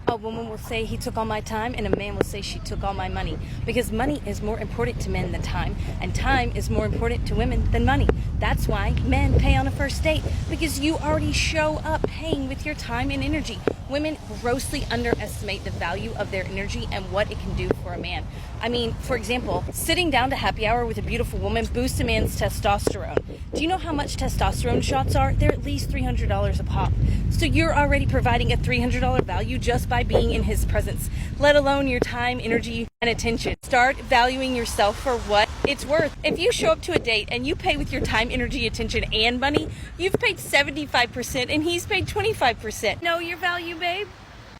A woman will say he took all my time, and a man will say she took all my money. Because money is more important to men than time, and time is more important to women than money. That's why men pay on a first date, because you already show up paying with your time and energy. Women grossly underestimate the value of their energy and what it can do for a man. I mean, for example, sitting down to happy hour with a beautiful woman boosts a man's testosterone. Do you know how much testosterone shots are? They're at least $300 a pop. So you're already providing a $300 value just by being in his presence, let alone your time, energy, and attention. Start valuing yourself for what it's worth. If you show up to a date and you pay with your time, energy, attention, and money, you've paid 75% and he's paid 25%. Know your value, babe?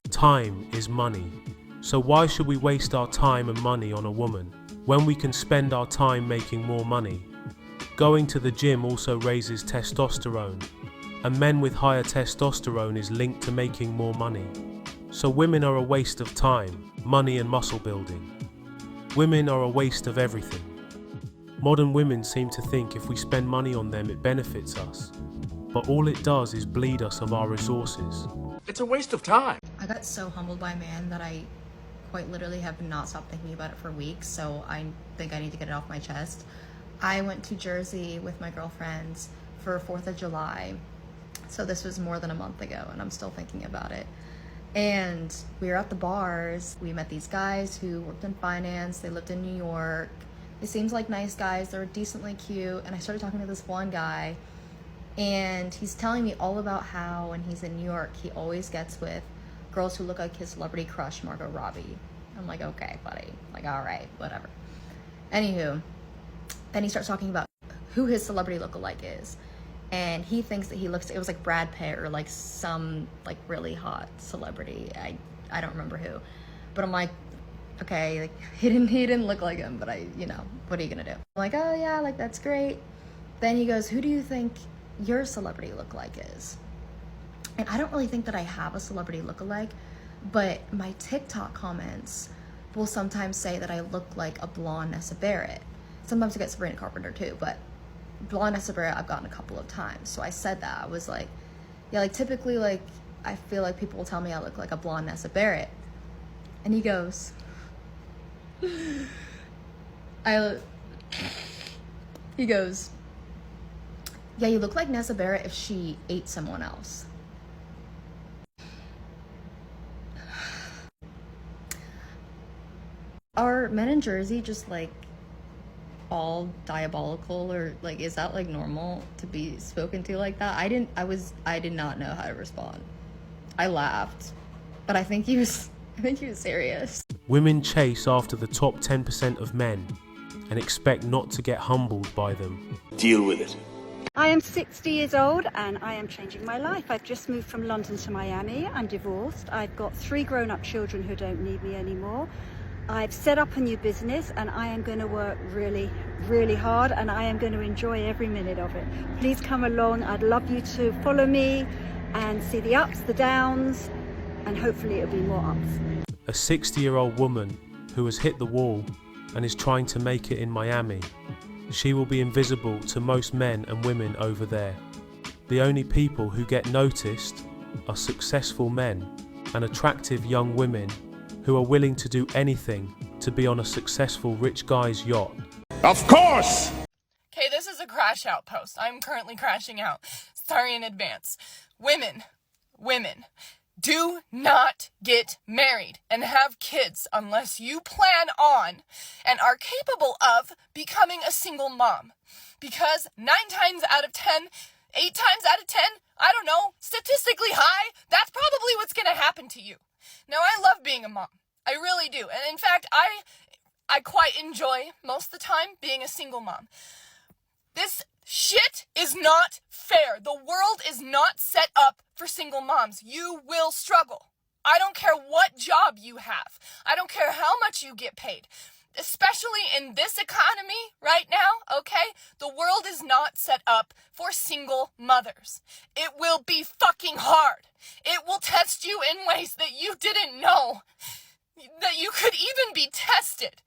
Time is money. So why should we waste our time and money on a woman when we can spend our time making more money? Going to the gym also raises testosterone, and men with higher testosterone is linked to making more money. So women are a waste of time, money and muscle building. Women are a waste of everything. Modern women seem to think if we spend money on them it benefits us, but all it does is bleed us of our resources. It's a waste of time. I got so humbled by a man that I quite literally have not stopped thinking about it for weeks, so I think I need to get it off my chest. I went to Jersey with my girlfriends for 4th of July, so this was more than a month ago, and I'm still thinking about it. And we were at the bars. We met these guys who worked in finance. They lived in New York. They seemed like nice guys. They were decently cute, and I started talking to this one guy, and he's telling me all about how when he's in New York, he always gets with girls who look like his celebrity crush, Margot Robbie. I'm like, okay, buddy. Like, all right, whatever. Anywho, then he starts talking about who his celebrity lookalike is. And he thinks that it was like Brad Pitt or like some like really hot celebrity. I don't remember who. But I'm like, okay, like he didn't look like him, but what are you gonna do? I'm like, oh yeah, like that's great. Then he goes, who do you think your celebrity lookalike is? And I don't really think that I have a celebrity lookalike, but my TikTok comments will sometimes say that I look like a blonde Nessa Barrett. Sometimes I get Sabrina Carpenter too, but blonde Nessa Barrett I've gotten a couple of times. So I said that. I was like, yeah, like typically like I feel like people will tell me I look like a blonde Nessa Barrett. And he goes, he goes, yeah, you look like Nessa Barrett if she ate someone else. Are men in Jersey just like all diabolical, or like is that like normal to be spoken to like that? I did not know how to respond. I laughed, but I think he was serious. Women chase after the top 10% of men and expect not to get humbled by them. Deal with it. I am 60 years old and I am changing my life. I've just moved from London to Miami. I'm divorced. I've got 3 grown-up children who don't need me anymore. I've set up a new business and I am going to work really, really hard, and I am going to enjoy every minute of it. Please come along. I'd love you to follow me and see the ups, the downs, and hopefully it'll be more ups. A 60-year-old woman who has hit the wall and is trying to make it in Miami. She will be invisible to most men and women over there. The only people who get noticed are successful men and attractive young women who are willing to do anything to be on a successful rich guy's yacht. Of course! Okay, this is a crash out post. I'm currently crashing out. Sorry in advance. Women, do not get married and have kids unless you plan on and are capable of becoming a single mom. Because 9 times out of 10, 8 times out of 10, I don't know, statistically high, that's probably what's going to happen to you. Now, I love being a mom. I really do. And in fact, I quite enjoy most of the time being a single mom. This shit is not fair. The world is not set up for single moms. You will struggle. I don't care what job you have. I don't care how much you get paid. Especially in this economy right now, okay? The world is not set up for single mothers. It will be fucking hard. It will test you in ways that you didn't know that you could even be tested.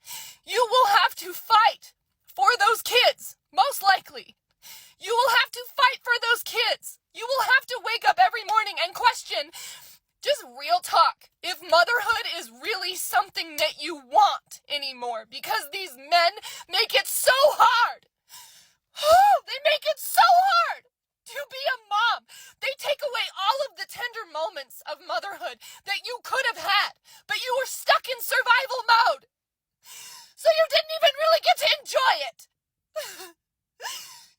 You will have to fight for those kids, most likely. You will have to fight for those kids. You will have to wake up every morning and question, Just real talk. If motherhood is really something that you want anymore, because these men make it so hard. They make it so hard to be a mom. They take away all of the tender moments of motherhood that you could have had, but you were stuck in survival mode. So you didn't even really get to enjoy it.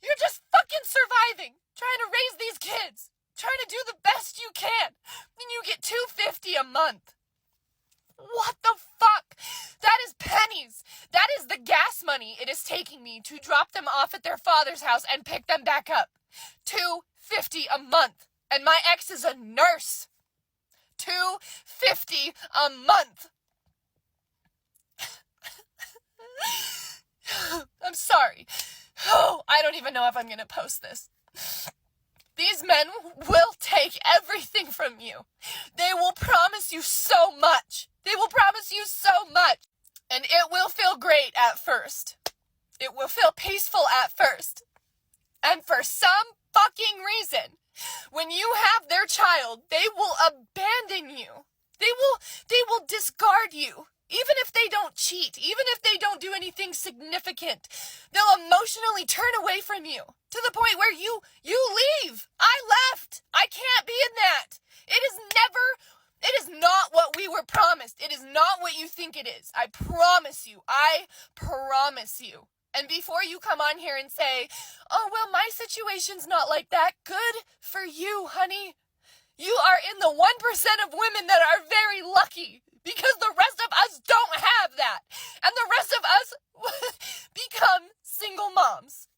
You're just fucking surviving, trying to raise these kids, trying to do the best you can, and you get $250 a month. What the fuck? That is pennies. That is the gas money it is taking me to drop them off at their father's house and pick them back up. $250 a month. And my ex is a nurse. $250 a month. I'm sorry. I don't even know if I'm gonna post this. These men will take everything from you. They will promise you so much. They will promise you so much. And it will feel great at first. It will feel peaceful at first. And for some fucking reason, when you have their child, they will abandon you. They will discard you. Even if they don't cheat, even if they don't do anything significant, they'll emotionally turn away from you to the point where you leave. I left. I can't be in that. It is not what we were promised. It is not what you think it is. I promise you. I promise you. And before you come on here and say, oh, well, my situation's not like that. Good for you, honey. You are in the 1% of women that are very lucky. Because the rest of us don't have that. And the rest of us become single moms.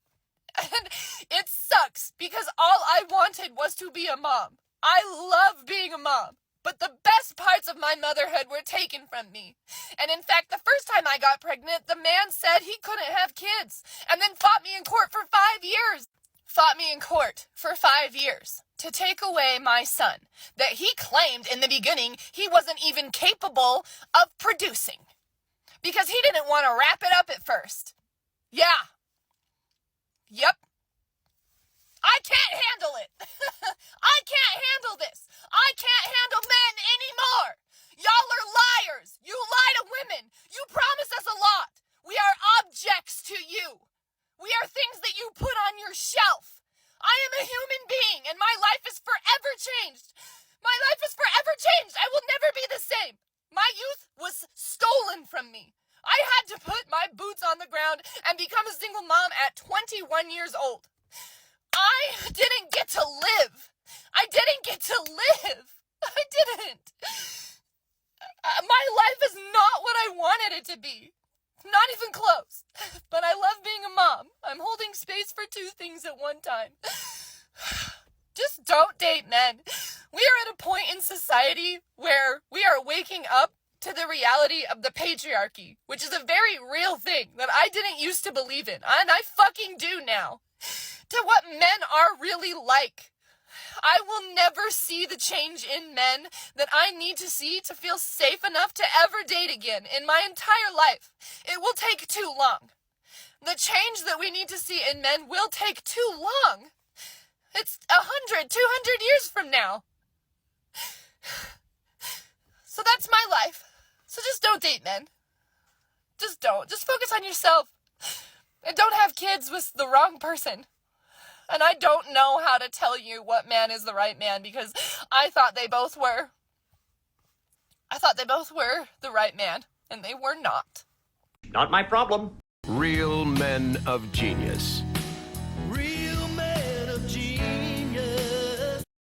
And it sucks because all I wanted was to be a mom. I love being a mom. But the best parts of my motherhood were taken from me. And in fact, the first time I got pregnant, the man said he couldn't have kids. And then fought me in court for 5 years. Fought me in court for 5 years. To take away my son that he claimed in the beginning he wasn't even capable of producing because he didn't want to wrap it up at first. Yeah. Yep. I can't handle it. I can't handle this. I can't handle men anymore. Y'all are liars. You lie to women. You promise us a lot. We are objects to you. We are things that you put on your shelf. I am a human being, and my life is forever changed. My life is forever changed. I will never be the same. My youth was stolen from me. I had to put my boots on the ground and become a single mom at 21 years old. I didn't get to live. I didn't get to live. I didn't. My life is not what I wanted it to be. Not even close. But I love being a mom. I'm holding space for two things at one time. Just don't date men. We are at a point in society where we are waking up to the reality of the patriarchy, which is a very real thing that I didn't used to believe in, and I fucking do now. To what men are really like. I will never see the change in men that I need to see to feel safe enough to ever date again in my entire life. It will take too long. The change that we need to see in men will take too long. It's 100, 200 years from now. So that's my life. So just don't date men. Just don't. Just focus on yourself. And don't have kids with the wrong person. And I don't know how to tell you what man is the right man because I thought they both were. I thought they both were the right man, and they were not. Not my problem. Real men of genius.